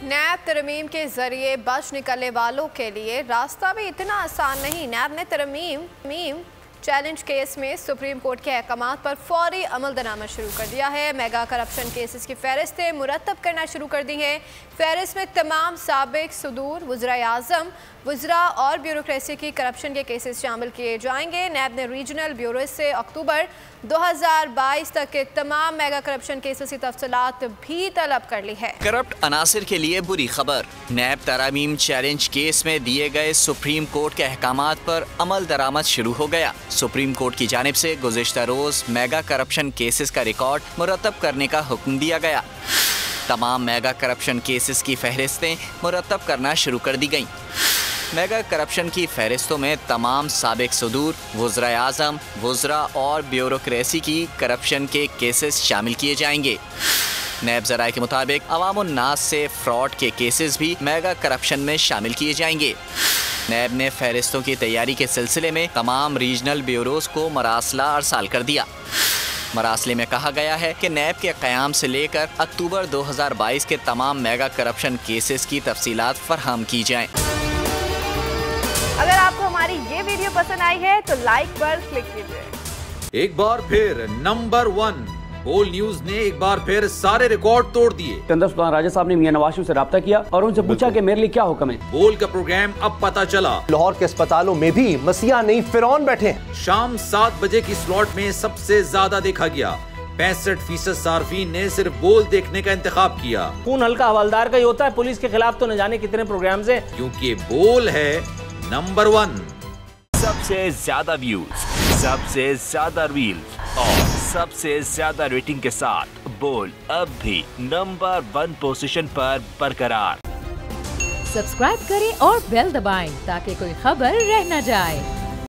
नैब तरमीम के जरिए बच निकलने वालों के लिए रास्ता भी इतना आसान नहीं। नैब ने तरमीम चैलेंज केस में सुप्रीम कोर्ट के अहकामात पर फौरी अमल दरामद शुरू कर दिया है। मेगा करप्शन केसेस की फहरिस्तें मुरतब करना शुरू कर दी हैं। फहरिस्त में तमाम साबिक सदूर, वज़ीर-ए-आज़म, वज़रा और ब्यूरोक्रेसी की करप्शन के केसेस शामिल किए जाएंगे। नैब ने रीजनल ब्यूरो से अक्टूबर 2022 तक के तमाम मेगा करप्शन केसेस की तफसीलात भी तलब कर ली है। करप्ट अनासिर के लिए बुरी खबर। नैब तरामीम चैलेंज केस में दिए गए सुप्रीम कोर्ट के अहकामात पर अमल दरामद शुरू हो गया। सुप्रीम कोर्ट की जानिब से गुज़िश्ता रोज मेगा करप्शन केसेस का रिकॉर्ड मुरतब करने का हुक्म दिया गया। तमाम मेगा करप्शन केसेस की फहरिस्तें मुरतब करना शुरू कर दी गईं। मेगा करप्शन की फहरिस्तों में तमाम साबिक सदूर, वज़ीर-ए-आज़म, वज़रा और ब्यूरोक्रेसी की करप्शन के केसेस शामिल किए जाएंगे। नैब ज़राए के मुताबिक अवामुन्नास से फ्रॉड के केसेस भी मेगा करप्शन में शामिल किए जाएंगे। नैब ने फहरिस्तों की तैयारी के सिलसिले में तमाम रीजनल ब्यूरोज को मरासला अरसाल कर दिया। मरासले में कहा गया है कि नैब के क़याम से लेकर अक्टूबर 2022 के तमाम मेगा करप्शन केसेस की तफसीलात फराहम की जाएं। अगर आपको हमारी ये वीडियो पसंद आई है तो लाइक पर क्लिक कीजिए। एक बार फिर नंबर 1 बोल न्यूज ने एक बार फिर सारे रिकॉर्ड तोड़ दिए। सिकंदर सुल्तान राजा साहब ने मियां नवाज शरीफ से राब्ता किया और उनसे पूछा कि मेरे लिए क्या हुक्म है। बोल का प्रोग्राम अब पता चला। लाहौर के अस्पतालों में भी मसीहा नहीं फिरौन बैठे हैं। शाम 7 बजे की स्लॉट में सबसे ज्यादा देखा गया। 65% सार्फिन ने सिर्फ बोल देखने का इंतखाब किया। खून हल्का हवलदार का ही होता है, पुलिस के खिलाफ तो न जाने कितने प्रोग्राम्स हैं। क्योंकि बोल है नंबर 1। सबसे ज्यादा व्यूज, सबसे ज्यादा रील्स और सबसे ज्यादा रेटिंग के साथ बोल अब भी नंबर 1 पोजीशन पर बरकरार। सब्सक्राइब करें और बेल दबाएं ताकि कोई खबर रह न जाए।